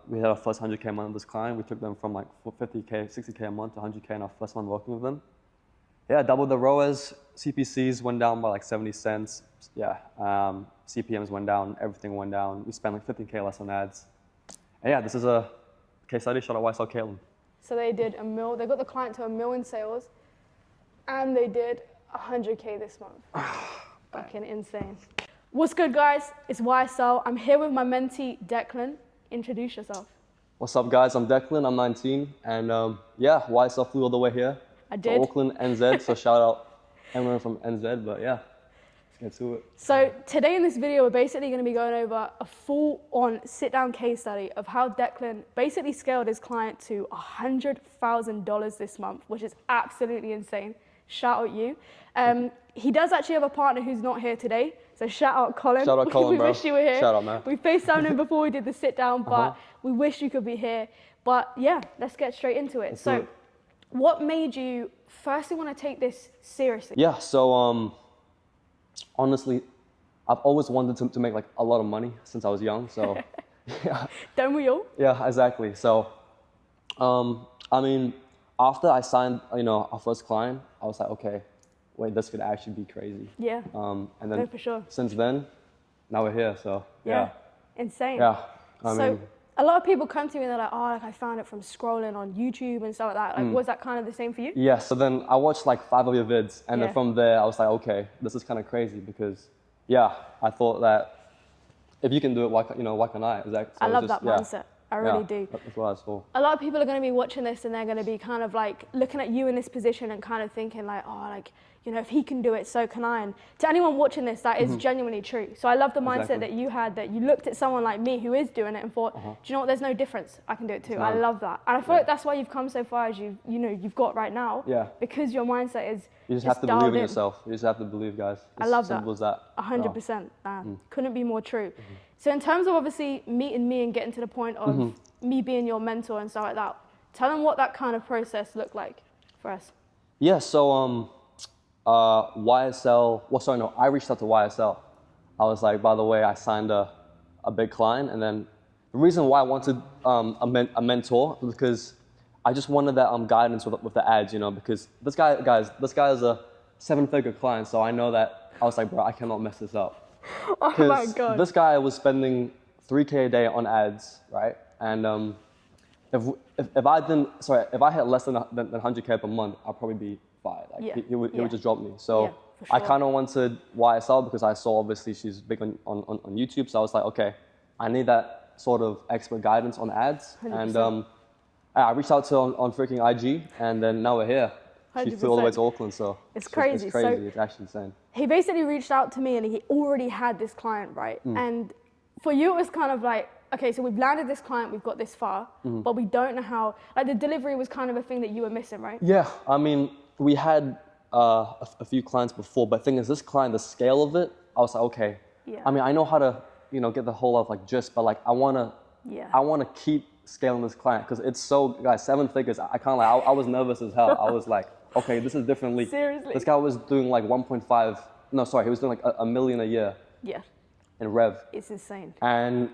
we had our first 100K a month with this client. We took them from like 50K, 60K a month to 100K in our first month working with them. Yeah, doubled the ROAS. CPCs went down by like 70 cents. Yeah, CPMs went down, everything went down. We spent like 15K less on ads. And yeah, this is a case study. Shout out YSL Caitlin. So they did $1 million, they got the client to $1 million in sales, and they did 100K this month. Fucking insane. What's good, guys? It's YSL. I'm here with my mentee, Declan. Introduce yourself. What's up, guys? I'm Declan. I'm 19. And yeah, YSL flew all the way here. I did. Auckland, NZ. So shout out everyone from NZ. But yeah, let's get to it. So today in this video, we're basically going to be going over a full-on sit-down case study of how Declan basically scaled his client to $100,000 this month, which is absolutely insane. Shout out you. He does actually have a partner who's not here today. So shout out Colin. Shout out Colin, we wish you were here. Shout out, man. We FaceTimed him before we did the sit down, but we wish you could be here. But yeah, let's get straight into it. So what made you firstly want to take this seriously? Yeah, so honestly, I've always wanted to make like a lot of money since I was young. So yeah. Don't we all? Yeah, exactly. So I mean, after I signed, our first client, I was like, okay, wait, this could actually be crazy. Yeah. And then no, for sure. Since then, now we're here. So yeah. Insane. Yeah. I mean, a lot of people come to me and they're like, oh, like I found it from scrolling on YouTube and stuff like that. Like, was that kind of the same for you? Yeah. So then I watched like 5 of your vids, and then from there I was like, okay, this is kind of crazy because, yeah, I thought that if you can do it, why can't I? Exactly. So I love that mindset. I really do. That's what I saw. A lot of people are going to be watching this and they're going to be kind of like looking at you in this position and kind of thinking like, oh, like, if he can do it, so can I. And to anyone watching this, that is genuinely true. So I love the mindset that you had, that you looked at someone like me who is doing it and thought, do you know what, there's no difference. I can do it too. I love that. And I feel like that's why you've come so far as you've got right now. Yeah. Because your mindset is you just have to believe in yourself. You just have to believe, guys. I love that. Simple as that. 100%. Couldn't be more true. So in terms of obviously meeting me and getting to the point of me being your mentor and stuff like that, tell them what that kind of process looked like for us. Yeah, so YSL, I reached out to YSL. I was like, by the way, I signed a big client, and then the reason why I wanted a mentor was because I just wanted that guidance with the ads, because this guy is a 7-figure client, so I know that I was like, bro, I cannot mess this up. Oh my God. This guy was spending 3K a day on ads, right? And if I had less than 100K per month, I'd probably be fired. Like he would just drop me. So sure. I kind of wanted YSL because I saw obviously she's big on YouTube. So I was like, okay, I need that sort of expert guidance on ads. 100%. And I reached out to her on freaking IG, and then now we're here. 100%. She flew all the way to Auckland, so it's crazy. It's crazy. So it's actually insane. He basically reached out to me, and he already had this client, right? And for you, it was kind of like, okay, so we've landed this client, we've got this far, but we don't know how. Like the delivery was kind of a thing that you were missing, right? Yeah, I mean, we had a few clients before, but the thing is, this client, the scale of it, I was like, okay. Yeah. I mean, I know how to, get the whole of like gist, but like I wanna keep scaling this client because it's so, guys, 7 figures. I can't lie. I was nervous as hell. I was like, okay, this is different league. Seriously. This guy was doing like 1.5. No, sorry, he was doing like a million a year. Yeah. In rev. It's insane. And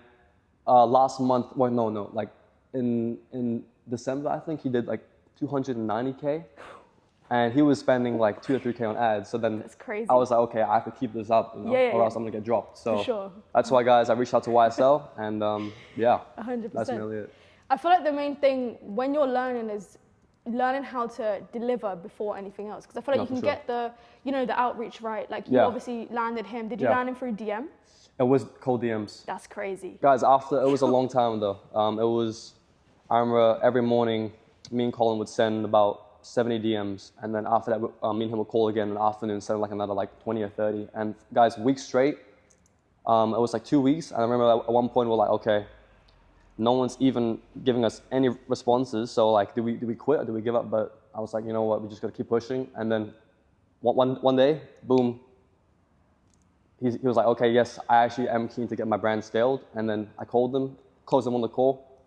last month, like in December, I think he did like 290K. And he was spending like 2 or 3K on ads. So then that's crazy. I was like, okay, I have to keep this up, or else I'm gonna get dropped. So for sure. That's why, guys, I reached out to YSL, and 100%. That's really it. I feel like the main thing when you're learning is learning how to deliver before anything else. Because I feel like you can get the outreach right. Like you obviously landed him. Did you land him through DM? It was cold DMs. That's crazy. Guys, it was a long time though. I remember every morning, me and Colin would send about 70 DMs, and then after that, me and him would call again in the afternoon, send like another like 20 or 30. And guys, weeks straight, it was like 2 weeks. And I remember at one point we're like, okay, no one's even giving us any responses. So like, do we quit or do we give up? But I was like, you know what, we just gotta keep pushing. And then one day, boom, he was like, okay, yes, I actually am keen to get my brand scaled. And then I called them, closed them on the call,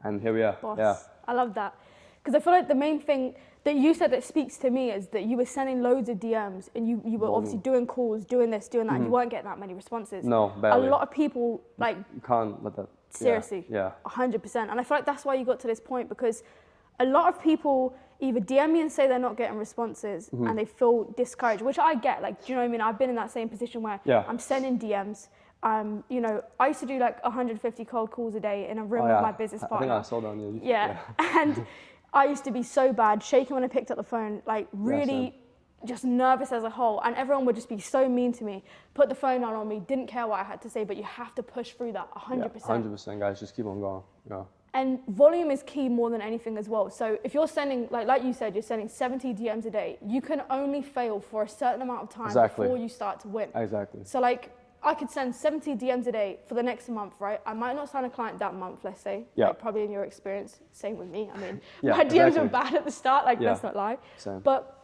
and here we are. Boss. Yeah. I love that. Because I feel like the main thing that you said that speaks to me is that you were sending loads of DMs and you were obviously doing calls, doing this, doing that, and you weren't getting that many responses. No, barely. A lot of people, like... You can't let that... Seriously. Yeah. 100%. And I feel like that's why you got to this point, because a lot of people either DM me and say they're not getting responses and they feel discouraged, which I get. Like, do you know what I mean? I've been in that same position where I'm sending DMs. You know, I used to do like 150 cold calls a day in a room with my business partner. I think I saw that on you. Yeah. And I used to be so bad, shaking when I picked up the phone, like really just nervous as a whole. And everyone would just be so mean to me, put the phone on me, didn't care what I had to say, but you have to push through that 100%. 100%, guys, just keep on going. Yeah. And volume is key more than anything as well. So if you're sending, like you said, you're sending 70 DMs a day, you can only fail for a certain amount of time before you start to win. Exactly. So like, I could send 70 DMs a day for the next month, right? I might not sign a client that month, let's say. Yeah. Like, probably in your experience, same with me. I mean, my DMs were bad at the start, like let's not lie. Same. But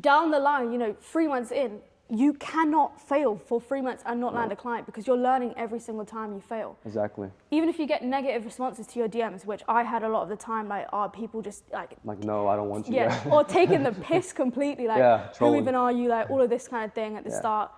down the line, you know, 3 months in, you cannot fail for 3 months and not land a client, because you're learning every single time you fail. Exactly. Even if you get negative responses to your DMs, which I had a lot of the time, like, people just like, no, I don't want you. Yeah, or taking the piss completely, like, who even are you, like, all of this kind of thing at the start.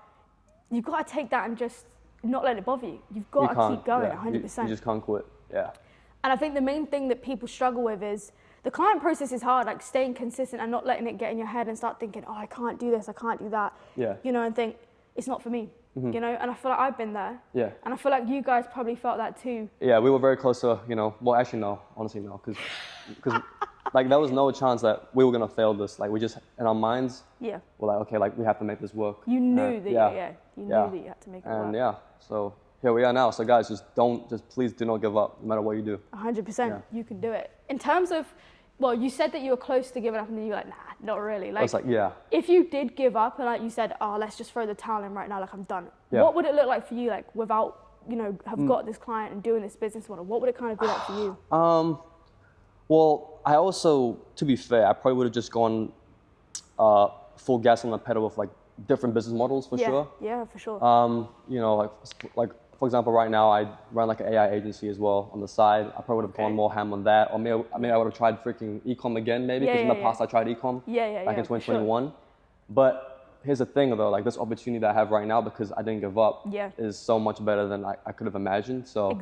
You've got to take that and just not let it bother you. You've got to keep going, 100%. You just can't quit, And I think the main thing that people struggle with is the client process is hard, like staying consistent and not letting it get in your head and start thinking, oh, I can't do this, I can't do that. You know, and think, it's not for me, you know? And I feel like I've been there. And I feel like you guys probably felt that too. Yeah, we were very close to, you know, well, actually, no, honestly, no, because like, there was no chance that we were going to fail this. Like, we just, in our minds, we're like, okay, like, we have to make this work. You knew that, you knew that you had to make it work. And so here we are now. So guys, please do not give up, no matter what you do. 100%, you can do it. In terms of, well, you said that you were close to giving up and then you were like, nah, not really. Like, I was like, if you did give up and like you said, oh, let's just throw the towel in right now, like I'm done. What would it look like for you, like without, you know, have got this client and doing this business model? What would it kind of be like for you? Well, I also, to be fair, I probably would have just gone full gas on the pedal with like different business models for sure. Yeah, for sure. You know, like for example, right now I run like an AI agency as well on the side. I probably would have gone more ham on that, or maybe I would have tried freaking ecom again, maybe, because in the past I tried ecom back in 2021. Sure. But here's the thing though, like this opportunity that I have right now, because I didn't give up, is so much better than I could have imagined. So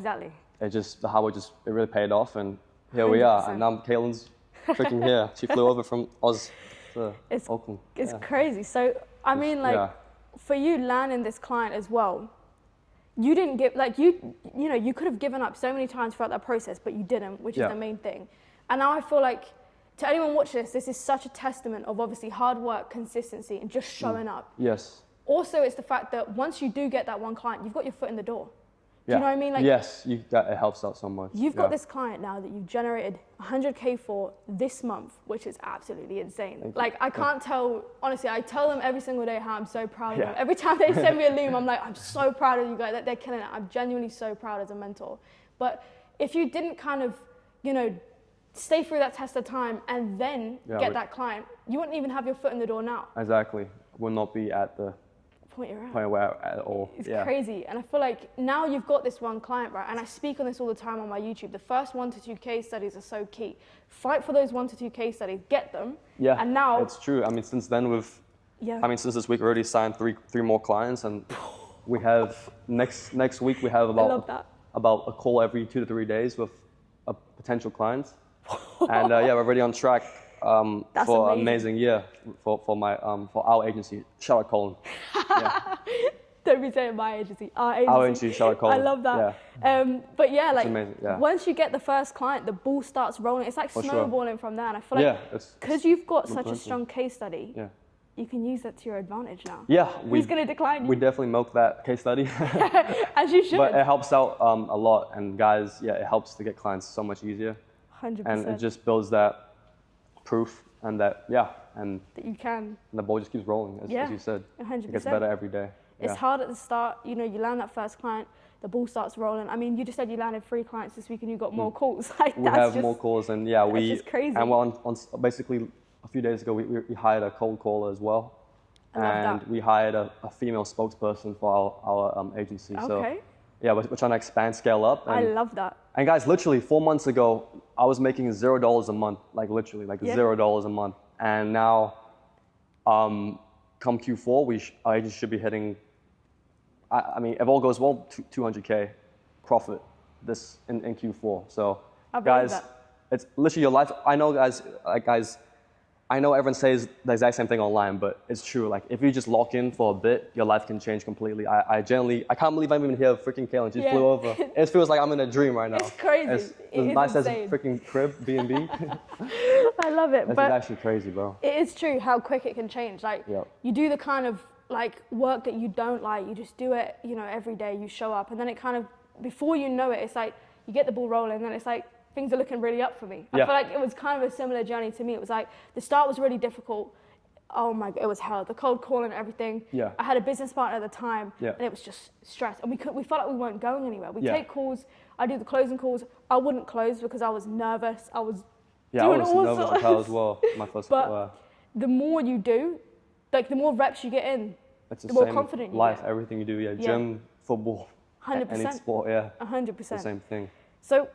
it just, the hard work it really paid off, and here 100%. We are. And now Caitlin's freaking here. She flew over from Oz to Oakland. It's crazy. So I mean, like for you landing this client as well, you didn't give, like you know, you could have given up so many times throughout that process, but you didn't, which is the main thing. And now I feel like, to anyone watching this is such a testament of obviously hard work, consistency, and just showing up. Yes. Also, it's the fact that once you do get that one client, you've got your foot in the door. Do you know what I mean? Like, yes, it helps out so much. You've got this client now that you've generated 100K for this month, which is absolutely insane. Like, I can't tell, honestly, I tell them every single day how I'm so proud of them. Every time they send me a loom, I'm like, I'm so proud of you guys, that they're killing it. I'm genuinely so proud as a mentor. But if you didn't kind of, you know, stay through that test of time and then get that client, you wouldn't even have your foot in the door now. Exactly. Will not be at the point where at all. It's crazy. And I feel like now you've got this one client, right? And I speak on this all the time on my YouTube. The first 1 to 2 case studies are so key. Fight for those 1 to 2 case studies, get them. Yeah, and now it's true. I mean, since then since this week we already signed three more clients, and we have next week we have about a call every 2 to 3 days with a potential client. And we're already on track for amazing year for our agency. Shout out Colin. Don't be saying my agency, our agency. Shout out Colin. I love that. But like amazing, once you get the first client, the ball starts rolling. It's like snowballing from there. And I feel like because you've got such a strong case study, you can use that to your advantage now. Yeah, he's going to decline you. We definitely milk that case study. As you should. But it helps out a lot, and guys, it helps to get clients so much easier. 100%. And it just builds that proof, and that you can. And the ball just keeps rolling, as you said. 100%. It gets better every day. It's hard at the start. You know, you land that first client, the ball starts rolling. I mean, you just said you landed 3 clients this week and you got more calls. Like, we have more calls, and that's just crazy. And on basically a few days ago, we hired a cold caller as well. And we hired a female spokesperson for our agency. Okay. So we're trying to expand, scale up. I love that. And guys, literally 4 months ago, I was making $0 a month, like literally, like $0 a month. And now, come Q4, our agency should be hitting, I mean, if all goes well, 200K profit. this in Q4. So I believe guys, that. it's literally your life. I know guys, I know everyone says the exact same thing online, but it's true. Like if you just lock in for a bit, your life can change completely. I can't believe I'm even here freaking Kaylin. She just flew over. It feels like I'm in a dream right now. It's crazy. It's It is nice as a insane. freaking crib, B&B. I love it. It's But actually crazy, bro. it is true how quick it can change. Like you do the kind of like work that you don't like, you just do it, you know, every day, you show up, and then it kind of, before you know it, it's like you get the ball rolling, and then it's like things are looking really up for me. I feel like it was kind of a similar journey to me. It was like the start was really difficult. Oh my God, it was hell. The cold calling and everything. Yeah. I had a business partner at the time, and it was just stress. And we felt like we weren't going anywhere. We take calls. I do the closing calls. I wouldn't close because I was nervous. I was doing all nervous sorts. as hell as well. My first. But the more you do, like the more reps you get in, it's the more confident you life, get. everything you do. Gym, football, 100%. any sport. 100%. It's the same thing. So.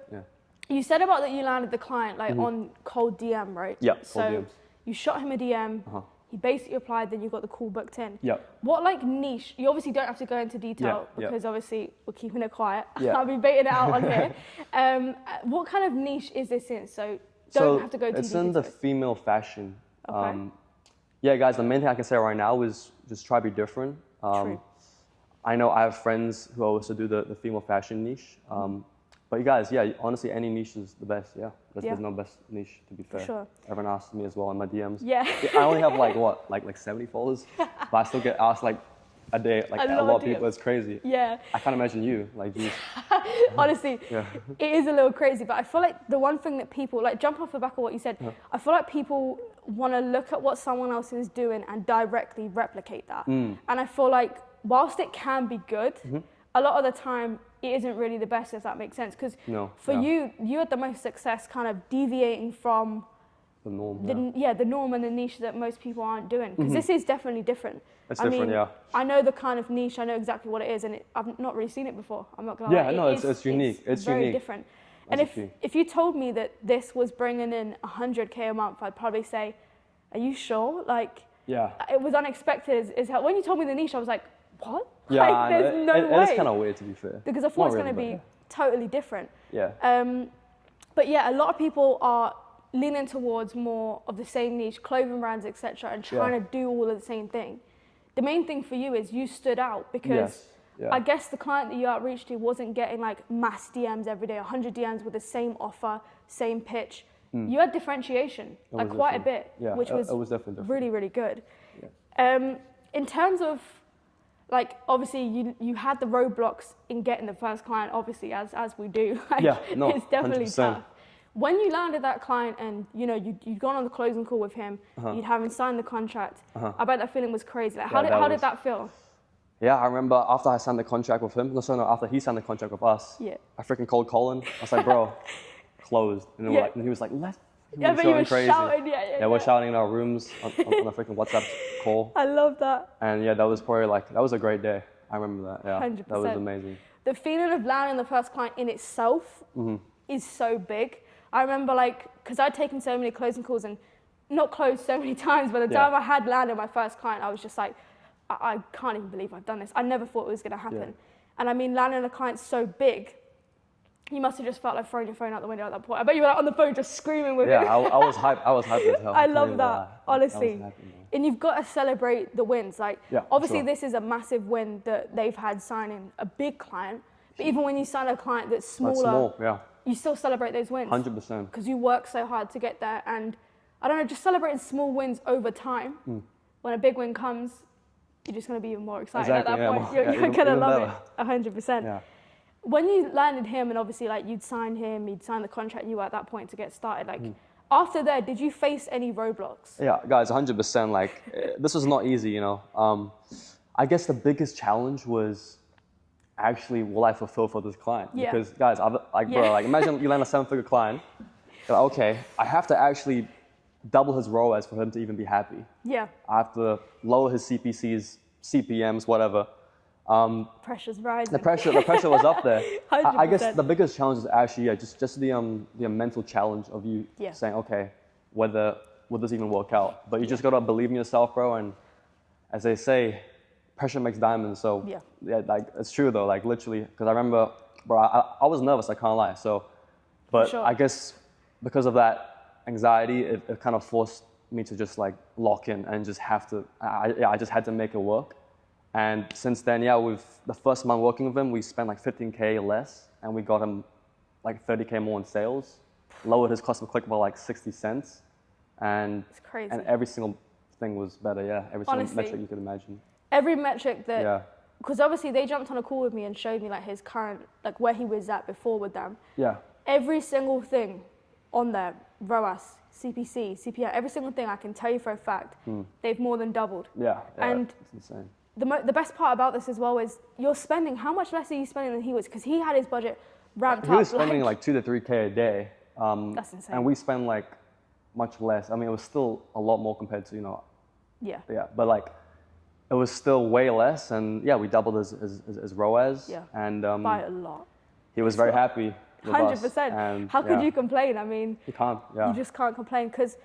You said about that you landed the client like on cold DM, right? Yeah, cold so DMs. You shot him a DM, he basically replied, then you got the call booked in. Yeah. What like niche, you obviously don't have to go into detail because obviously we're keeping it quiet. I'll be baiting it out on here. What kind of niche is this in? So don't have to go too deep. It's in the female fashion. Okay. Yeah, guys, the main thing I can say right now is just try to be different. True. I know I have friends who also do the female fashion niche. But you guys, honestly, any niche is the best, There's no best niche, to be fair. For sure. Everyone asks me as well in my DMs. Yeah. I only have like 70 followers, but I still get asked like a day, like a lot of people. It's crazy. Yeah. I can't imagine you, like, geez. Honestly, it is a little crazy, but I feel like the one thing that people, like jump off the back of what you said, I feel like people want to look at what someone else is doing and directly replicate that. And I feel like whilst it can be good, a lot of the time it isn't really the best, if that makes sense. Because you had the most success kind of deviating from the norm. The norm and the niche that most people aren't doing. Because this is definitely different. It's different. I know the kind of niche, I know exactly what it is, and I've not really seen it before. I'm not gonna lie. No, it's unique. It's very unique. different. And if you told me that this was bringing in 100K a month, I'd probably say, "Are you sure?" Like, it was unexpected as hell. When you told me the niche, I was like, "What?" Yeah, like, there's no way. It's kind of weird, to be fair. Because I thought it was going to be totally different. Yeah. But yeah, a lot of people are leaning towards more of the same niche, clothing brands, etc., and trying to do all of the same thing. The main thing for you is you stood out because I guess the client that you outreached to wasn't getting like mass DMs every day, 100 DMs with the same offer, same pitch. You had differentiation, like quite a bit, which was definitely really, really good. Yeah. In terms of, like, obviously you had the roadblocks in getting the first client, obviously, as we do. Like, it's definitely 100%. tough. When you landed that client and, you know, you'd gone on the closing call with him, you'd haven't signed the contract, I bet that feeling was crazy. Like, how did that feel? Yeah, I remember after I signed the contract with him, after he signed the contract with us, I freaking called Colin. I was like, bro, closed. And, and he was like, let's. Yeah, but you were shouting, we're shouting in our rooms on a freaking WhatsApp call. I love that. And that was probably that was a great day. I remember that. Yeah, 100%. that was amazing. The feeling of landing the first client in itself is so big. I remember because I'd taken so many closing calls and not closed so many times. By the time I had landed my first client, I was just like, I can't even believe I've done this. I never thought it was going to happen. Yeah. And I mean, landing a client so big, you must have just felt like throwing your phone out the window at that point. I bet you were on the phone just screaming with it. Yeah, I was hyped. I was hyped as hell. I love that, honestly. And you've got to celebrate the wins. Obviously, this is a massive win that they've had signing a big client. But even when you sign a client that's smaller, you still celebrate those wins. 100%. Because you work so hard to get there. And I don't know, just celebrating small wins over time. When a big win comes, you're just going to be even more excited at that point. You're going to love it, 100%. Yeah. When you landed him and obviously you'd signed him, he'd signed the contract, you were at that point to get started. After that, did you face any roadblocks? Yeah, guys, 100%. This was not easy, I guess the biggest challenge was actually, will I fulfill for this client? Yeah. Because guys, imagine you land a 7-figure client. You're like, okay, I have to actually double his ROAS for him to even be happy. Yeah. I have to lower his CPCs, CPMs, whatever. Pressure's rising. The pressure was up there. I guess the biggest challenge is actually just the mental challenge of you saying, okay, will this even work out? But you just gotta believe in yourself, bro. And as they say, pressure makes diamonds. So it's true though. Literally, because I remember bro, I was nervous, I can't lie. So, but Sure. I guess because of that anxiety, it kind of forced me to just like lock in and just have to, I just had to make it work. And since then, yeah, the first month working with him, we spent like 15K less, and we got him like 30K more in sales, lowered his cost per click by like 60 cents. And, It's crazy. and every single thing was better, yeah. Every single Honestly, metric you could imagine. Every metric that, Yeah. because obviously they jumped on a call with me and showed me like his current, like where he was at before with them. Yeah. Every single thing on there, ROAS, CPC, CPI, every single thing I can tell you for a fact, they've more than doubled. Yeah, And it's insane. the best part about this as well is you're spending, how much less are you spending than he was? Because he had his budget ramped up. He was spending like 2 to 3K a day. That's insane. And we spend like much less. I mean, it was still a lot more compared to, Yeah. yeah, but like, it was still way less. And yeah, we doubled his ROAS. Yeah. And By a lot. he was very happy with us. 100%. And, How could yeah, you complain? I mean, You can't, yeah. you just can't complain because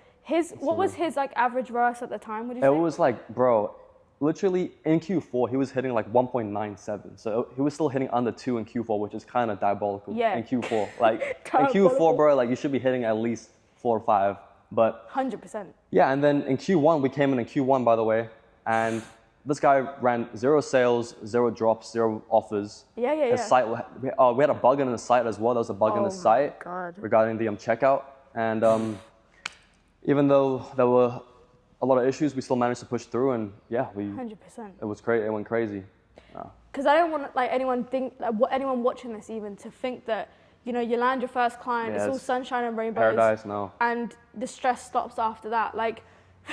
what was his like average ROAS at the time? Would you say? It was like, bro, literally in Q4, he was hitting like 1.97. So he was still hitting under 2 in Q4, which is kind of diabolical. Yeah. In Q4. Like, in Diabolical. Q4, bro, like you should be hitting at least 4 or 5. But 100%. yeah, and then in Q1, we came in Q1, by the way, and this guy ran 0 sales, 0 drops, 0 offers. Yeah. His site, we had a bug in the site as well. There was a bug in the site God. regarding the checkout. And even though there were a lot of issues, we still managed to push through, and yeah, 100%. it was crazy. It went crazy. Because I don't want like anyone anyone watching this even to think that you land your first client, Yeah, it's all it's sunshine and rainbows, Paradise, no. and the stress stops after that. Like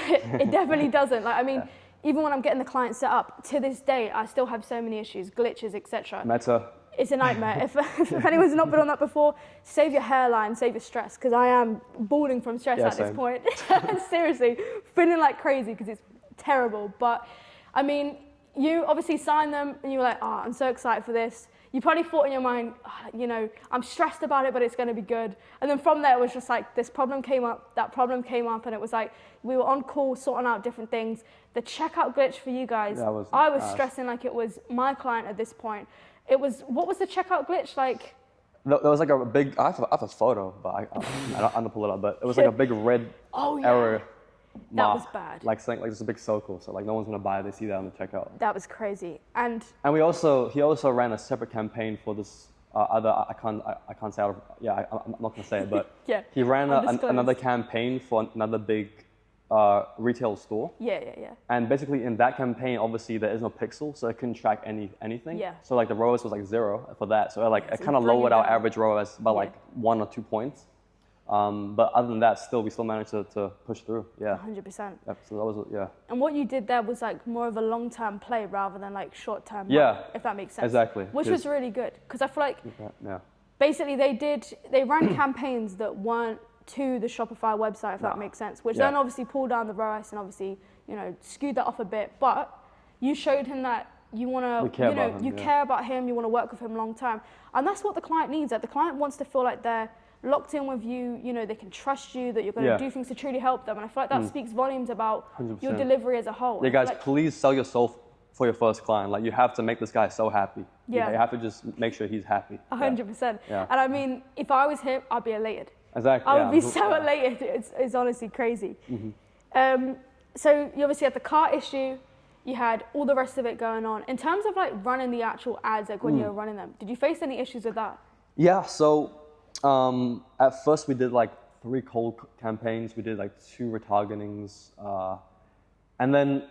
it definitely doesn't. Like I mean, even when I'm getting the client set up to this day, I still have so many issues, glitches, etc. Meta. It's a nightmare. if anyone's not been on that before, save your hairline, save your stress, because I am balding from stress at this same. point. Seriously, feeling like crazy because it's terrible. But I mean, you obviously signed them and you were like, oh, I'm so excited for this. You probably thought in your mind, oh, I'm stressed about it, but it's going to be good. And then from there, it was just like this problem came up, that problem came up, and it was like we were on call sorting out different things. The checkout glitch for you guys, I was stressing like it was my client at this point. What was the checkout glitch like? There was like a big, I have a photo, but I'm gonna pull it up, but it was like a big red error mark. That was bad. Like saying like there's a big circle, so like no one's gonna buy it, they see that on the checkout. That was crazy. And he also ran a separate campaign for this other, I can't say out of, I'm not gonna say it, but yeah, he ran another campaign for another big retail store. Yeah. And basically in that campaign, obviously there is no pixel, so it couldn't track anything. Yeah. So like the ROAS was like 0 for that. So like it So kind of bring lowered it our down. average ROAS by like 1 or 2 points. But other than that, we still managed to push through. Yeah. 100%. Yep, so that was, yeah. And what you did there was like more of a long-term play rather than like short-term. Yeah. If that makes sense. Exactly. Which was really good because I feel like Yeah. basically they ran campaigns that weren't to the Shopify website, if that makes sense, which then obviously pulled down the ROAS and obviously, skewed that off a bit. But you showed him that you want to, care about him, you want to work with him long term. And that's what the client needs. Like the client wants to feel like they're locked in with you, they can trust you, that you're going to do things to truly help them. And I feel like that speaks volumes about 100%. your delivery as a whole. Yeah, guys, please sell yourself for your first client. Like you have to make this guy so happy. Yeah. You have to just make sure he's happy. 100%. Yeah. And I mean, if I was him, I'd be elated. Exactly. I would be so elated. It's honestly crazy. So you obviously had the car issue. You had all the rest of it going on. In terms of like running the actual ads, like when you were running them, did you face any issues with that? Yeah. So at first we did like 3 cold campaigns. We did like 2 retargetings, and then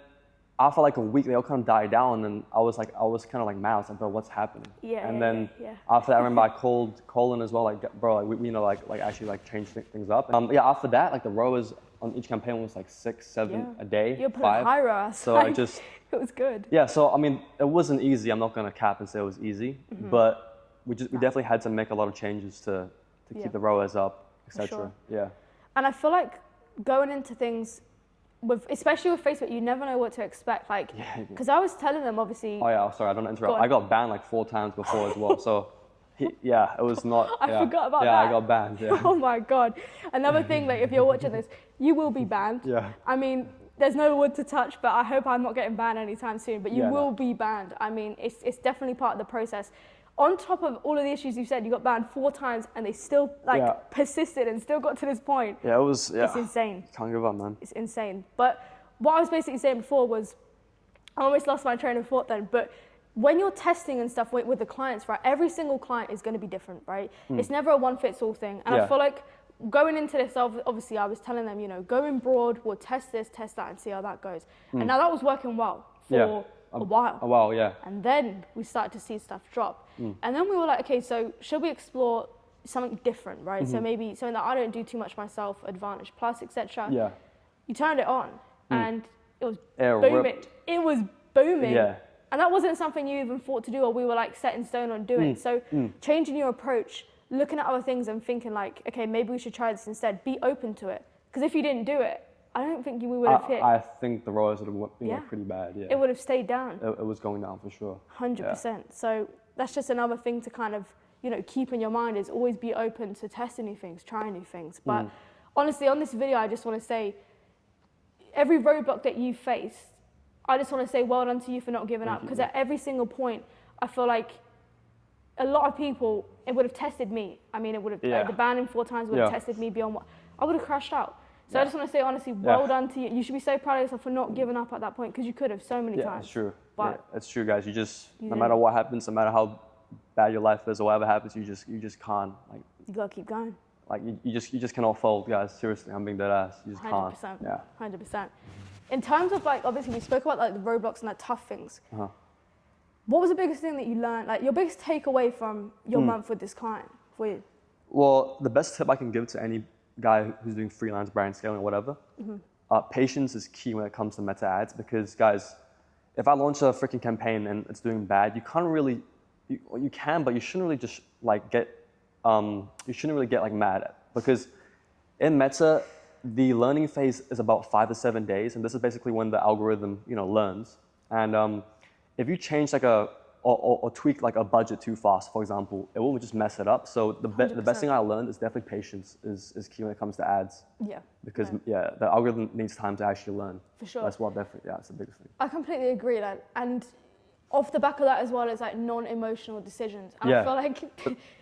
after like a week, they all kind of died down, and I was kind of like mad. I was like, bro, what's happening? Yeah. And then after that, I remember I called Colin as well, like, bro, like, we like actually like change things up. After that, like the ROAS on each campaign was like 6, 7 a day. You're putting 5. high ROAS. So like, I just it was good. Yeah. So I mean, it wasn't easy. I'm not gonna cap and say it was easy, but we definitely had to make a lot of changes to keep the ROAS up, etc. Sure. Yeah. And I feel like going into things especially with Facebook, you never know what to expect. Like, because I was telling them, obviously. Oh yeah, sorry, I don't interrupt. I got banned like 4 times before as well. So, it was not. I forgot about that. Yeah, I got banned. Yeah. Oh my God. Another thing, like if you're watching this, you will be banned. Yeah. I mean, there's no wood to touch, but I hope I'm not getting banned anytime soon. But you will be banned. I mean, it's definitely part of the process. on top of all of the issues you said, you got banned 4 times and they still like persisted and still got to this point. Yeah, it was, It's insane. Can't give up, man. It's insane. But what I was basically saying before was, I almost lost my train of thought then, but when you're testing and stuff with the clients, right, every single client is going to be different, right? It's never a one-fits-all thing. And I feel like going into this, obviously I was telling them, you know, going broad, we'll test this, test that, and see how that goes. And now that was working well for a while. A while, yeah. And then we started to see stuff drop. And then we were like, okay, so should we explore something different, right? So maybe something that I don't do too much myself, Advantage Plus, etc. Yeah. You turned it on and it was booming. It was booming. Yeah. And that wasn't something you even thought to do or we were like set in stone on doing. So changing your approach, looking at other things and thinking like, okay, maybe we should try this instead. Be open to it. Because if you didn't do it, I don't think we would have hit. I think the ROAS would have been pretty bad, yeah. It would have stayed down. It was going down for sure. 100%. So that's just another thing to kind of, you know, keep in your mind is always be open to testing new things, trying new things. But honestly, on this video, I just want to say, every roadblock that you faced, I just want to say well done to you for not giving up. Because at every single point, I feel like a lot of people, it would have tested me. I mean, it would have, the banning 4 times would have tested me beyond what, I would have crashed out. So I just want to say honestly, well done to you. You should be so proud of yourself for not giving up at that point because you could have so many times. Yeah, it's true. But it's true, guys. No matter what happens, no matter how bad your life is or whatever happens, you just can't. Like, you gotta keep going. Like you just cannot fold, guys. Seriously, I'm being dead ass. You just 100%, can't. Yeah. 100%. In terms of like, obviously we spoke about like the roadblocks and like tough things. What was the biggest thing that you learned? Like your biggest takeaway from your month with this client for you? Well, the best tip I can give to any guy who's doing freelance brand scaling or whatever, patience is key when it comes to meta ads because, guys, if I launch a freaking campaign and it's doing bad, you can't really, you can, but you shouldn't really just like get, you shouldn't really get like mad because in meta, the learning phase is about 5 to 7 days, and this is basically when the algorithm, you know, learns. And if you change like or tweak like a budget too fast, for example, it will just mess it up. So the best thing I learned is definitely patience is key when it comes to ads. Yeah. Because the algorithm needs time to actually learn. For sure. That's what definitely, it's the biggest thing. I completely agree. And off the back of that as well is like non-emotional decisions. And I feel like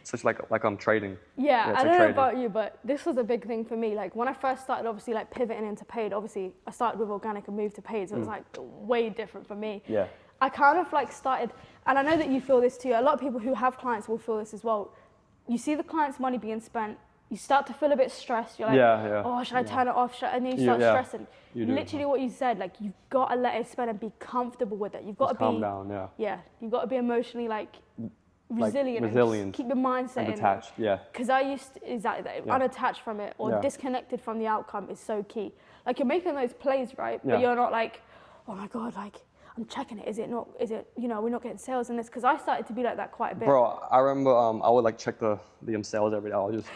such like I'm trading. Yeah, I don't know about you, but this was a big thing for me. Like when I first started obviously like pivoting into paid, obviously I started with organic and moved to paid, so it was like way different for me. Yeah. I kind of like started, and I know that you feel this too, a lot of people who have clients will feel this as well. You see the client's money being spent, you start to feel a bit stressed. You're like, oh, should I turn it off? And then you start stressing. Literally what you said, like you've got to let it spend and be comfortable with it. You've got to be calm down, you've got to be emotionally like resilient. And keep your mindset in. Detached, Because I used to, unattached from it or disconnected from the outcome is so key. Like you're making those plays, right? But you're not like, oh my God, like I'm checking it. Is it, you know, we're not getting sales in this? Because I started to be like that quite a bit. Bro, I remember I would like check the sales every day. I'll just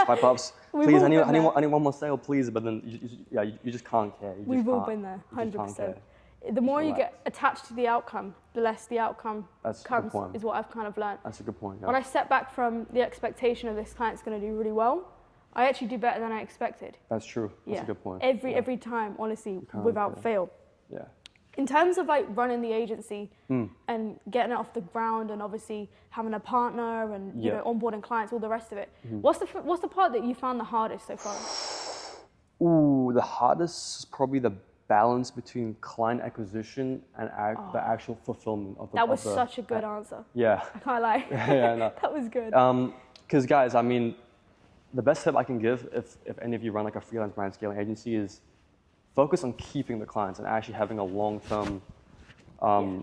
swipe ups. Please, I need one more sale, please. But then, you just can't care. We've all been there, 100%. The more you get attached to the outcome, the less the outcome comes, is what I've kind of learned. That's a good point. When I step back from the expectation of this client's going to do really well, I actually do better than I expected. That's true. That's a good point. Every time, honestly, without fail. Yeah. In terms of like running the agency and getting it off the ground and obviously having a partner and you know onboarding clients, all the rest of it, what's the part that you found the hardest so far? Ooh, the hardest is probably the balance between client acquisition and the actual fulfillment of the. That was such a good answer. Yeah. I can't lie. No. That was good. Because guys, I mean, the best tip I can give if any of you run like a freelance brand scaling agency is focus on keeping the clients and actually having a long-term, a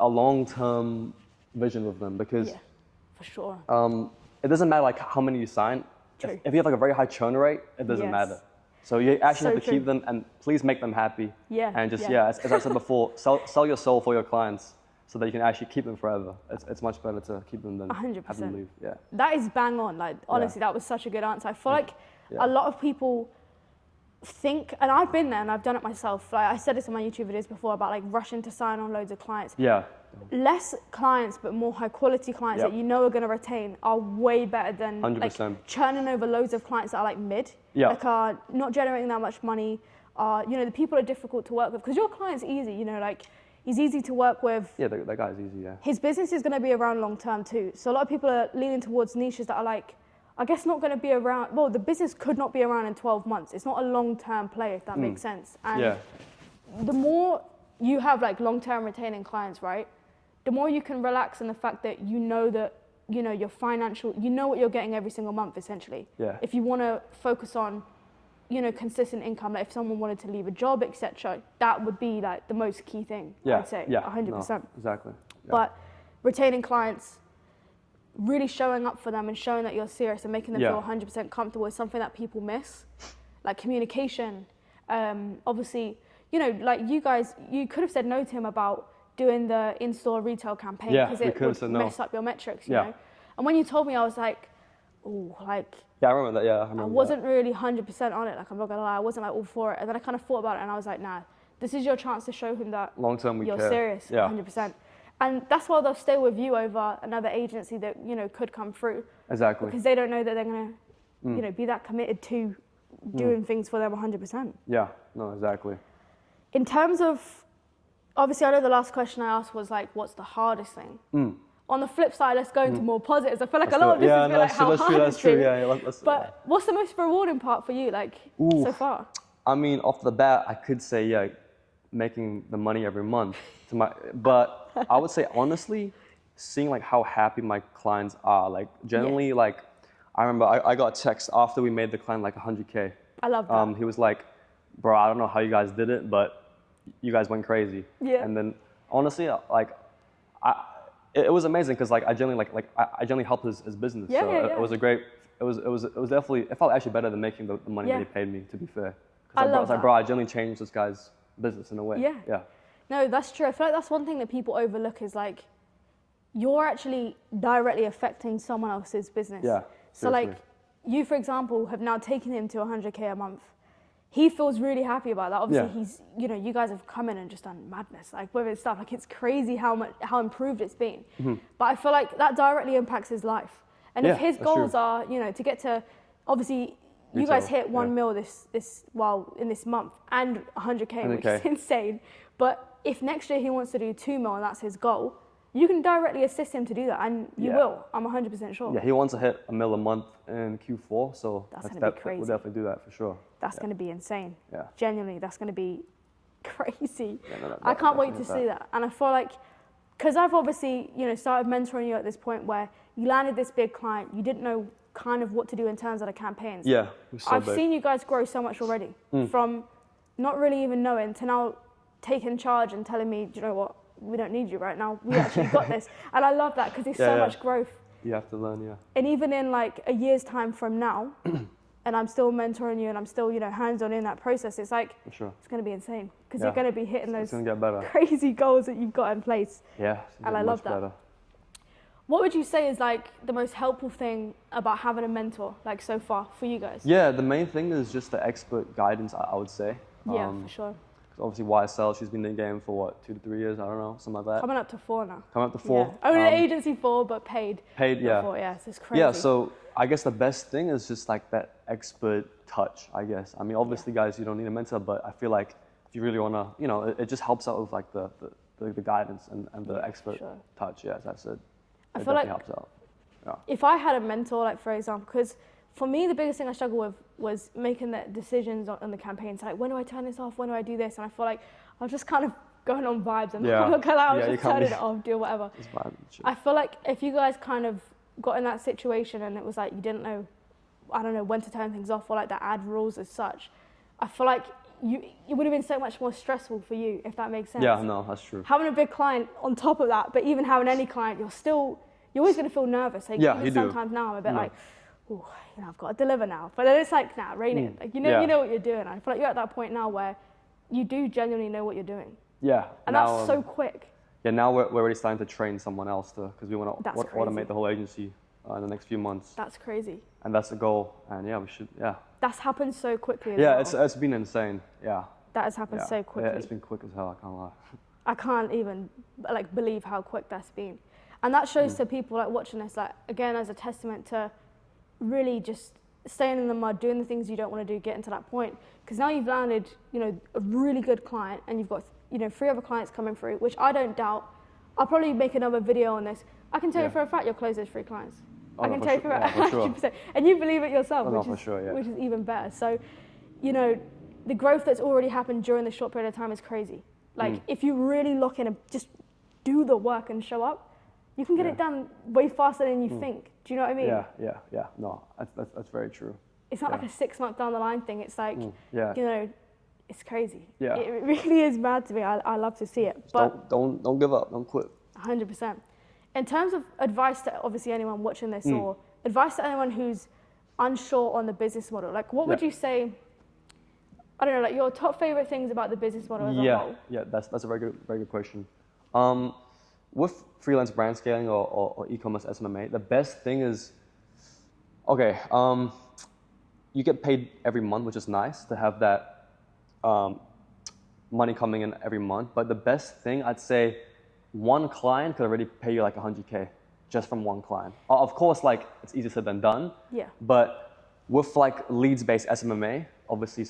long-term vision with them because for sure. It doesnesn't matter like how many you sign. If you have like a very high churn rate, it doesn't matter. So you actually have to keep them and please make them happy. Yeah. And just as I said before, sell your soul for your clients so that you can actually keep them forever. It's much better to keep them than 100%. have them leave. Yeah. That is bang on. Like honestly, that was such a good answer. I feel like a lot of people think, and I've been there and I've done it myself. Like I said this in my YouTube videos before about like rushing to sign on loads of clients. Yeah. Less clients, but more high quality clients that you know are going to retain are way better than 100%. Like churning over loads of clients that are like mid, like are not generating that much money. You know, the people are difficult to work with because your client's easy. You know, like He's easy to work with. Yeah, that guy's easy, yeah. His business is going to be around long term too. So a lot of people are leaning towards niches that are like, I guess not going to be around, well, the business could not be around in 12 months. It's not a long-term play, if that makes sense. And the more you have like long-term retaining clients, right, the more you can relax in the fact that your financial, you know what you're getting every single month, essentially. Yeah. If you want to focus on, consistent income, like if someone wanted to leave a job, etc., that would be like the most key thing, I'd say, 100%. No, exactly. Yeah. But retaining clients, really showing up for them and showing that you're serious and making them feel 100% comfortable is something that people miss. Like communication, obviously, like you guys, you could have said no to him about doing the in-store retail campaign because it would mess up your metrics, you know? And when you told me, I was like, oh, like... Yeah, I remember that, I wasn't really 100% on it, like I'm not gonna lie, I wasn't like all for it. And then I kind of thought about it and I was like, nah, this is your chance to show him that long-term you're serious, 100%. And that's why they'll stay with you over another agency that, could come through. Exactly. Because they don't know that they're gonna, be that committed to doing things for them 100%. Yeah, no, exactly. In terms of, obviously I know the last question I asked was like, what's the hardest thing? On the flip side, let's go into more positives. I feel like a lot of this is like how hard it's been. But what's the most rewarding part for you, like, so far? I mean, off the bat, I could say, making the money every month. But I would say, honestly, seeing like how happy my clients are. Like, generally, like, I remember I got a text after we made the client like 100K. I love that. He was like, bro, I don't know how you guys did it, but you guys went crazy. Yeah. And then, honestly, like, it was amazing because like I generally helped his business. It was a great. It was definitely. It felt actually better than making the money that he paid me. To be fair, I was like, bro, I generally changed this guy's business in a way. Yeah. No, that's true. I feel like that's one thing that people overlook is like, you're actually directly affecting someone else's business. Yeah. So like, you for example have now taken him to 100K a month. He feels really happy about that. Obviously, he's, you guys have come in and just done madness, like with his stuff. Like it's crazy how improved it's been. But I feel like that directly impacts his life. And if his goals are, to get to, obviously, you guys hit 1 mil in this month and 100K, which is insane. But if next year he wants to do 2 mil and that's his goal, you can directly assist him to do that, and you will. I'm 100% sure. Yeah, he wants to hit 1 mil a month in Q4, so that's going to be crazy. We'll definitely do that for sure. That's going to be insane. Yeah. Genuinely, that's going to be crazy. Yeah, I can't wait to see that. And I feel like, because I've obviously, started mentoring you at this point where you landed this big client, you didn't know kind of what to do in terms of the campaigns. Yeah, I've seen you guys grow so much already, from not really even knowing to now taking charge and telling me, do you know what? We don't need you right now. We actually got this. And I love that because there's so much growth. You have to learn, And even in like a year's time from now, and I'm still mentoring you and I'm still, hands-on in that process, it's like, it's going to be insane because you're going to be hitting those crazy goals that you've got in place. Yeah. And I love that. Better. What would you say is like the most helpful thing about having a mentor, like so far for you guys? Yeah, the main thing is just the expert guidance, I would say. Yeah, for sure. Obviously, YSL, she's been in the game for what, 2 to 3 years? I don't know, something like that. Coming up to 4 now. Coming up to 4. Yeah. Only the agency 4, but paid. Paid, yeah. 4, yeah, so it's crazy. Yeah, so I guess the best thing is just like that expert touch, I guess. I mean, obviously, guys, you don't need a mentor, but I feel like if you really want to, it just helps out with like the guidance and the expert touch. Yeah, that's it. I feel like helps out. Yeah. If I had a mentor, like for example, because for me, the biggest thing I struggle with was making the decisions on the campaigns. Like, when do I turn this off? When do I do this? And I feel like I was just kind of going on vibes. And I was just turning it off, do whatever. I feel like if you guys kind of got in that situation and it was like you didn't know, I don't know, when to turn things off or like the ad rules as such, I feel like it would have been so much more stressful for you, if that makes sense. Yeah, no, that's true. Having a big client on top of that, but even having any client, you're always going to feel nervous. Like, even sometimes now I'm a bit like, oh, I've got to deliver now. But then it's like, nah, rein it in. Like, you know what you're doing. I feel like you're at that point now where you do genuinely know what you're doing. Yeah. And now, that's so quick. Yeah, now we're already starting to train someone else because we want to automate the whole agency in the next few months. That's crazy. And that's the goal. And we should, That's happened so quickly as well. It's been insane. Yeah. That has happened so quickly. Yeah, it's been quick as hell, I can't lie. I can't even believe how quick that's been. And that shows to people like watching this, like, again, as a testament to really just staying in the mud, doing the things you don't want to do, getting to that point. Because now you've landed, a really good client and you've got 3 other clients coming through, which I don't doubt. I'll probably make another video on this. I can tell you for a fact you'll close those 3 clients. Oh, I no, can for tell you sure. for Yeah, for sure. 100%. And you believe it yourself, Oh, no, for sure, yeah. which is even better. So, the growth that's already happened during this short period of time is crazy. Like, if you really lock in and just do the work and show up, you can get it done way faster than you think. Do you know what I mean? Yeah. No, that's very true. It's not like a 6 month down the line thing. It's like, it's crazy. Yeah. It really is mad to me. I love to see it. But don't give up. Don't quit. 100%. In terms of advice to obviously anyone watching this, or advice to anyone who's unsure on the business model, like what would you say? I don't know, like your top favorite things about the business model as a whole. Yeah, that's a very good question. With freelance brand scaling or e-commerce SMA, the best thing is, you get paid every month, which is nice to have that money coming in every month. But the best thing, I'd say, one client could already pay you like 100K just from one client. Of course, like it's easier said than done. Yeah. But with like leads-based SMA, obviously,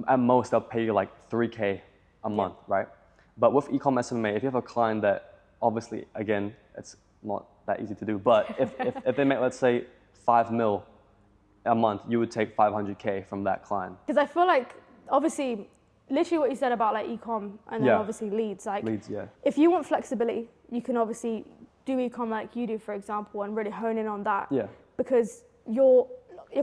at most they'll pay you like 3K a month, right? But with Ecom SMA, if you have a client that obviously, again, it's not that easy to do, but if they make, let's say, 5 mil a month, you would take 500K from that client. Because I feel like, obviously, literally what you said about like ecom and then obviously leads. Like, if you want flexibility, you can obviously do ecom like you do, for example, and really hone in on that. Yeah. Because your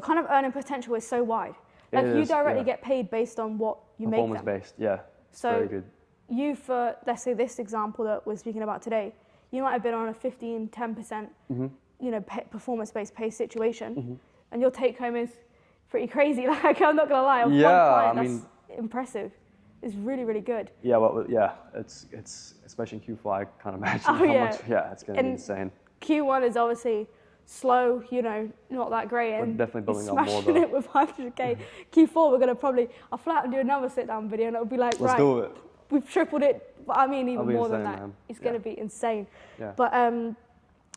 kind of earning potential is so wide. Like you directly get paid based on what you make them. Performance-based, yeah. So very good. You, for let's say this example that we're speaking about today, you might have been on a 15, 10%, performance-based pay situation, and your take home is pretty crazy. Like, I'm not gonna lie, on one client, that's impressive. It's really, really good. Yeah, well, it's especially in Q4, I can't imagine how much. Yeah, it's gonna be insane. Q1 is obviously slow, not that great. We're definitely building up more though. Smashing it with 100K. Q4, we're gonna probably, I'll flat and do another sit-down video, and it'll be like, Let's do it. We've tripled it, but I mean even more than that. Man. It's going to be insane. Yeah. But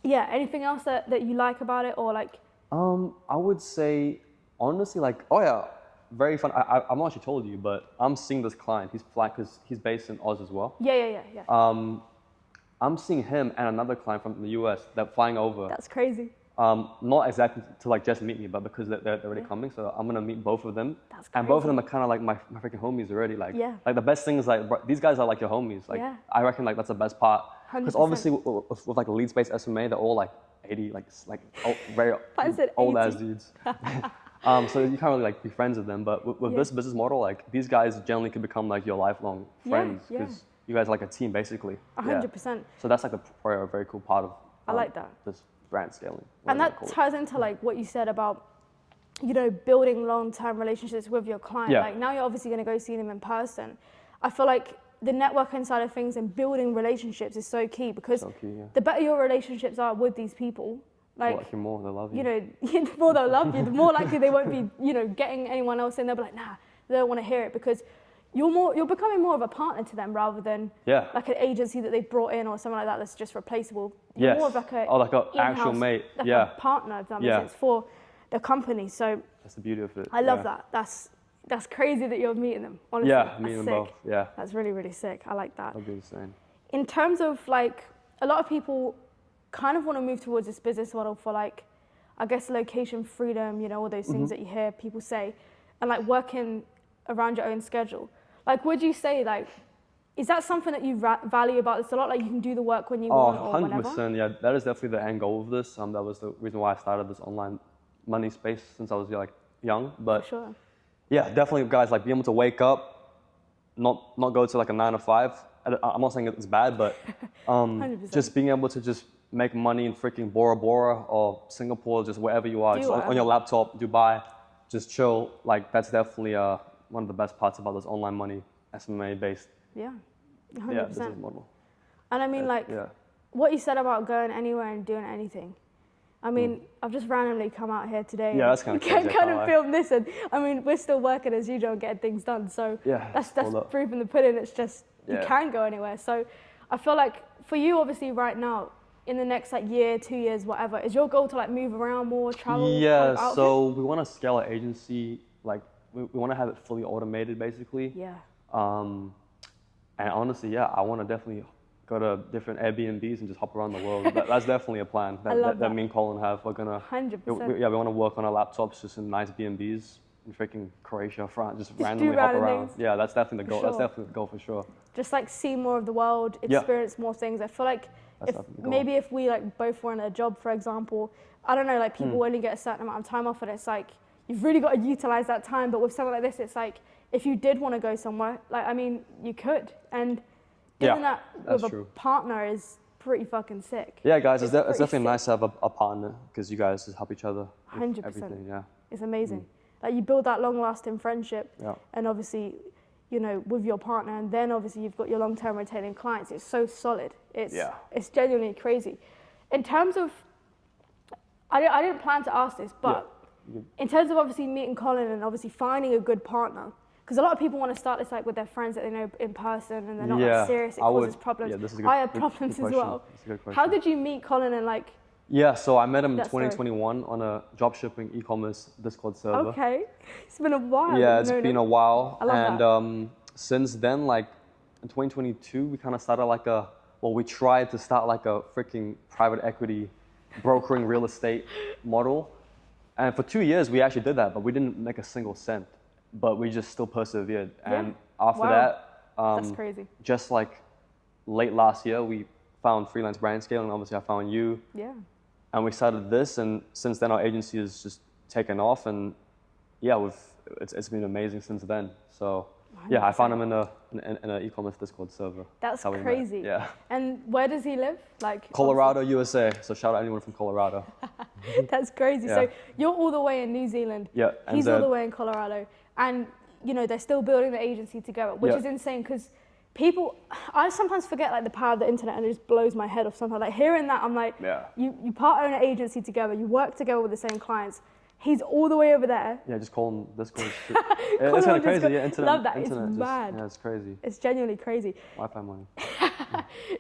anything else that you like about it, or like? I would say, honestly, like, very fun. I'm not actually told you, but I'm seeing this client. He's flying because he's based in Oz as well. Yeah. I'm seeing him and another client from the US that flying over. That's crazy. Not exactly to like just meet me, but because they're already coming, so I'm gonna meet both of them. That's crazy. And both of them are kind of like my freaking homies already. Like, like the best thing is like these guys are like your homies. Like, I reckon like that's the best part. Because obviously with like a leads-based SMA, they're all like 80, like very old ass dudes. So you can't really like be friends with them. But with this business model, like these guys generally can become like your lifelong friends because you guys are like a team basically. 100%. So that's like a very cool part of I like that. This brand scaling. And that ties into like what you said about, building long-term relationships with your client. Like now you're obviously going to go see them in person. I feel like the networking side of things and building relationships is so key because the better your relationships are with these people, like the more they love you. The more they'll love you, the more likely they won't be, getting anyone else in. They'll be like, nah, they don't want to hear it because you're becoming more of a partner to them rather than like an agency that they've brought in or something like that that's just replaceable. You're more of like a actual mate, a partner, if that makes sense, for the company. So that's the beauty of it. I love that. That's crazy that you're meeting them. Honestly, meeting them both. Yeah, that's really, really sick. I like that. That'd be insane. In terms of like, a lot of people kind of want to move towards this business model for like, I guess location freedom, all those things that you hear people say, and like working around your own schedule. Like, would you say, like, is that something that you value about this a lot? Like, you can do the work when you want or whenever? 100%, yeah. That is definitely the end goal of this. That was the reason why I started this online money space since I was, like, young. But, for sure. Yeah, definitely, guys, like, being able to wake up, not go to, like, a 9 to 5. I'm not saying it's bad, but just being able to just make money in freaking Bora Bora or Singapore, just wherever you are, just on your laptop, Dubai, just chill. Like, that's definitely one of the best parts about this online money SMA based 100%. business model. And I mean, what you said about going anywhere and doing anything. I mean, I've just randomly come out here today. Yeah, that's kind of crazy. Kind of film this, and I mean, we're still working as usual, getting things done. So that's proof in the pudding. It's just you can go anywhere. So I feel like for you, obviously, right now, in the next like year, 2 years, whatever, is your goal to like move around more, travel? Yeah, so we want to scale our agency. Like we want to have it fully automated, basically. Yeah. And honestly, yeah, I want to definitely go to different Airbnbs and just hop around the world. That's definitely a plan that me and Colin have. We're gonna 100%. we want to work on our laptops just in nice B&Bs in freaking Croatia, France, just do randomly hop random around. things. Yeah, that's definitely the goal. Sure. That's definitely the goal for sure. Just like see more of the world, experience more things. I feel like maybe if we like both were in a job, for example, I don't know, like people only get a certain amount of time off, and it's like you've really got to utilize that time. But with something like this, it's like if you did want to go somewhere, like I mean, you could. And doing that with a partner is pretty fucking sick. Yeah, guys, it's definitely nice to have a partner because you guys just help each other with 100%. everything. Yeah, it's amazing. Like you build that long-lasting friendship, and obviously, you know, with your partner, and then obviously you've got your long-term retaining clients. It's so solid. It's genuinely crazy. In terms of, I didn't plan to ask this, but in terms of obviously meeting Colin and obviously finding a good partner, because a lot of people want to start this like with their friends that they know in person, and they're not that serious. It causes problems. Yeah, this is I had problems as well. That's a good question. How did you meet Colin and like? Yeah, so I met him in 2021 on a dropshipping e-commerce Discord server. Okay, it's been a while. Yeah, it's been a while. I love and since then, like in 2022, we kind of started we tried to start like a freaking private equity brokering real estate model. And for 2 years, we actually did that, but we didn't make a single cent. But we just still persevered. And after that, that's crazy. Just like late last year, we found Freelance Brand Scale, and obviously I found you. Yeah. And we started this, and since then our agency has just taken off, and yeah, it's been amazing since then. So 100%. Yeah, I found him in a e-commerce Discord server. That's crazy. Yeah. And where does he live? Like Colorado, USA. So shout out anyone from Colorado. That's crazy. Yeah. So you're all the way in New Zealand. Yeah. He's all the way in Colorado, and you know they're still building the agency together, which is insane because. I sometimes forget like the power of the internet, and it just blows my head off sometimes. Like hearing that, I'm like, you part own an agency together, you work together with the same clients. He's all the way over there. Yeah, just call him Discord. It's kind of crazy. Yeah, internet. Love that. Internet it's mad. Yeah, it's crazy. It's genuinely crazy. Wi-Fi money.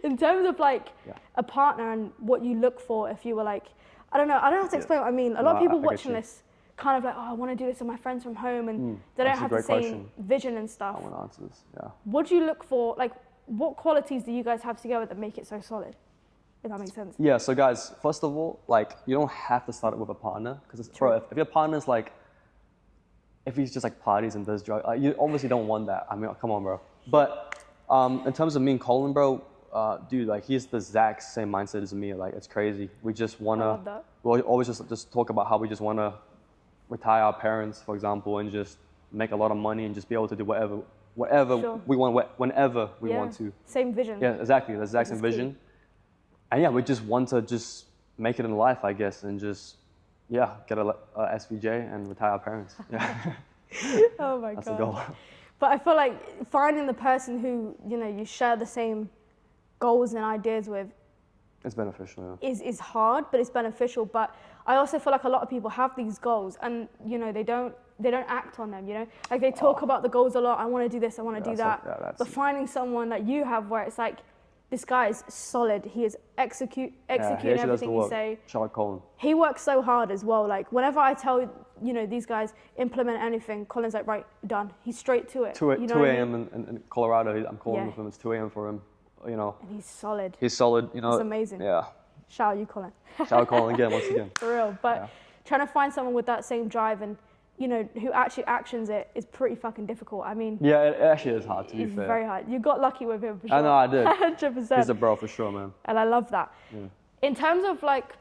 In terms of like a partner and what you look for, if you were like, I don't know how to explain what I mean. A lot of people watching this kind of like, oh, I want to do this with my friends from home, and they don't have the same vision and stuff. I want to answer this, yeah. What do you look for? Like, what qualities do you guys have together that make it so solid? If that makes sense. Yeah, so guys, first of all, like, you don't have to start it with a partner, because if your partner's like, if he's just like parties and does drugs, you obviously don't want that. I mean, come on, bro. But in terms of me and Colin, bro, dude, like he's the exact same mindset as me. Like, it's crazy. We just wanna, we always just talk about how we just wanna retire our parents, for example, and just make a lot of money and just be able to do whatever we want, whenever we want to. Same vision. Yeah, exactly. The exact same vision. And yeah, we just want to just make it in life, I guess, and just, get a SVJ and retire our parents. Yeah. Oh my God. That's the goal. But I feel like finding the person who, you know, you share the same goals and ideas with, it's beneficial, is hard, but it's beneficial. But I also feel like a lot of people have these goals, and you know they don't act on them. You know, like they talk about the goals a lot. I want to do this. I want to do that. But finding someone that you have, where it's like, this guy is solid. He is executing everything you say. Shout out Colin. He works so hard as well. Like whenever I tell these guys implement anything, Colin's like, right, done. He's straight to it. 2 a.m. in Colorado. I'm calling with him. It's 2 a.m. for him. You know. And he's solid. He's solid. You know. It's amazing. Yeah. Shout out you, Colin. Shout out Colin again, once again. For real. But trying to find someone with that same drive and, who actually actions it is pretty fucking difficult. I mean. Yeah, it actually is hard, to be fair. It's very hard. You got lucky with him, for sure. I know, I did. 100%. He's a bro, for sure, man. And I love that. Yeah. In terms of, like,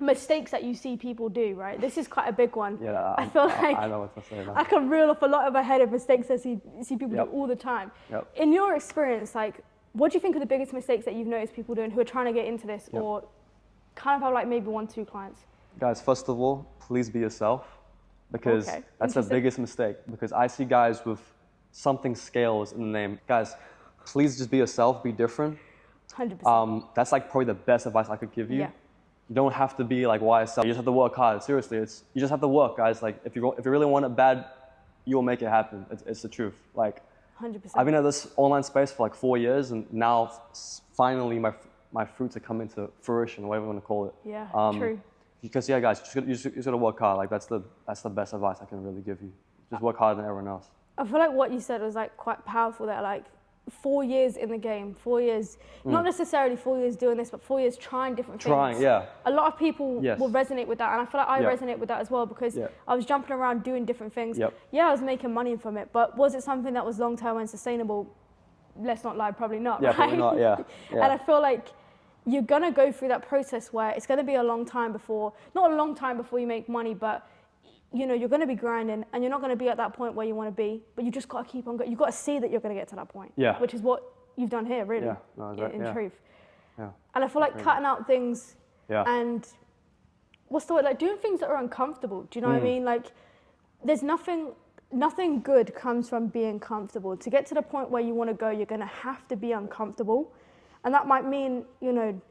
mistakes that you see people do, right? This is quite a big one. Yeah, I feel like I know what to say. I can reel off a lot of my head of mistakes I see people do all the time. Yep. In your experience, like, what do you think are the biggest mistakes that you've noticed people doing who are trying to get into this or kind of have like maybe 1-2 clients? Guys, first of all, please be yourself, because that's the biggest mistake. Because I see guys with something scales in the name. Guys, please just be yourself, be different. 100%. That's like probably the best advice I could give you. Yeah. You don't have to be like YSL. You just have to work hard. Seriously, you just have to work, guys. Like if you really want it bad, you will make it happen. It's the truth. Like 100%. I've been at this online space for like 4 years, and now finally my fruits are coming to fruition, whatever you want to call it. Yeah, true. Because guys, you just gotta work hard. Like that's the best advice I can really give you. Just work harder than everyone else. I feel like what you said was like quite powerful. That like 4 years in the game, 4 years, not necessarily 4 years doing this, but 4 years trying different things. Trying, yeah. A lot of people will resonate with that, and I feel like I resonate with that as well, because I was jumping around doing different things. Yeah, I was making money from it, but was it something that was long-term and sustainable? Let's not lie, probably not, right? Probably not, yeah. And I feel like you're gonna go through that process where it's gonna be a long time before, not a long time before you make money, but you know, you're going to be grinding, and you're not going to be at that point where you want to be, but you just got to keep on going. You've got to see that you're going to get to that point, which is what you've done here, really, in truth. And I feel like cutting out things and what's the word, like doing things that are uncomfortable. Do you know what I mean? Like, there's nothing good comes from being comfortable. To get to the point where you want to go, you're going to have to be uncomfortable, and that might mean, you know,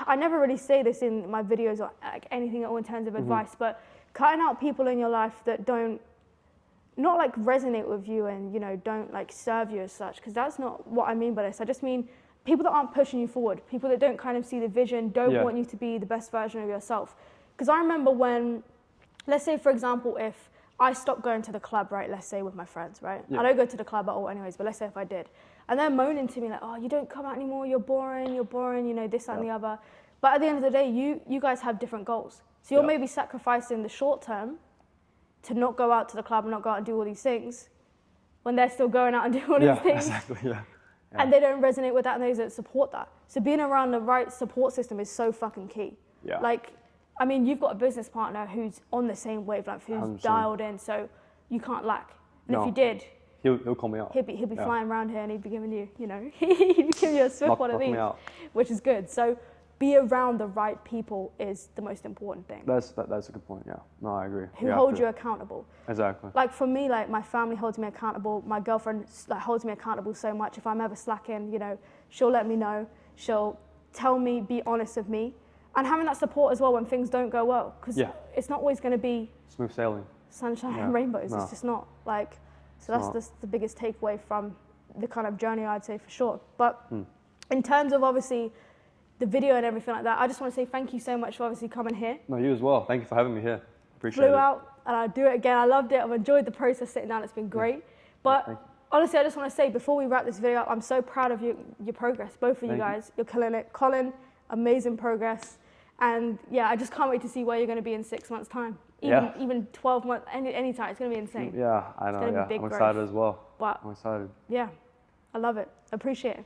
I never really say this in my videos or like anything at all in terms of advice, but cutting out people in your life that not like resonate with you and, you know, don't like serve you as such, because that's not what I mean by this. I just mean people that aren't pushing you forward, people that don't kind of see the vision, don't want you to be the best version of yourself. Because I remember when, let's say for example, if I stopped going to the club, right, let's say with my friends, right? I don't go to the club at all anyways, but let's say if I did. And they're moaning to me like, oh, you don't come out anymore, you're boring, you know, this, that, and the other. But at the end of the day, you guys have different goals. So you're maybe sacrificing the short term to not go out to the club and not go out and do all these things when they're still going out and doing all these things. Exactly, And they don't resonate with that, and they don't support that. So being around the right support system is so fucking key. Like, I mean, you've got a business partner who's on the same wavelength, who's 100%. Dialed in, so you can't lack. And if you did, he'll call me out. He'll be flying around here, and he'd be giving you, you know, he'd be giving you a swift one of these, which is good. So be around the right people is the most important thing. That's a good point. Yeah, no, I agree. Who hold you accountable. Exactly. Like for me, like my family holds me accountable. My girlfriend like holds me accountable so much. If I'm ever slacking, you know, she'll let me know. She'll tell me, be honest with me, and having that support as well when things don't go well, because it's not always going to be smooth sailing, sunshine and rainbows. It's just not like. So that's the biggest takeaway from the kind of journey, I'd say, for sure. But in terms of obviously the video and everything like that, I just want to say thank you so much for obviously coming here. No, you as well. Thank you for having me here. Appreciate it. Flew out, and I'll do it again. I loved it. I've enjoyed the process sitting down. It's been great. But honestly, I just want to say, before we wrap this video up, I'm so proud of your progress, both of you guys. You're killing it. Colin, amazing progress. And yeah, I just can't wait to see where you're going to be in 6 months' time. Even 12 months, any time. It's going to be insane. Yeah, I know. I'm excited as well. But I'm excited. Yeah, I love it. Appreciate it.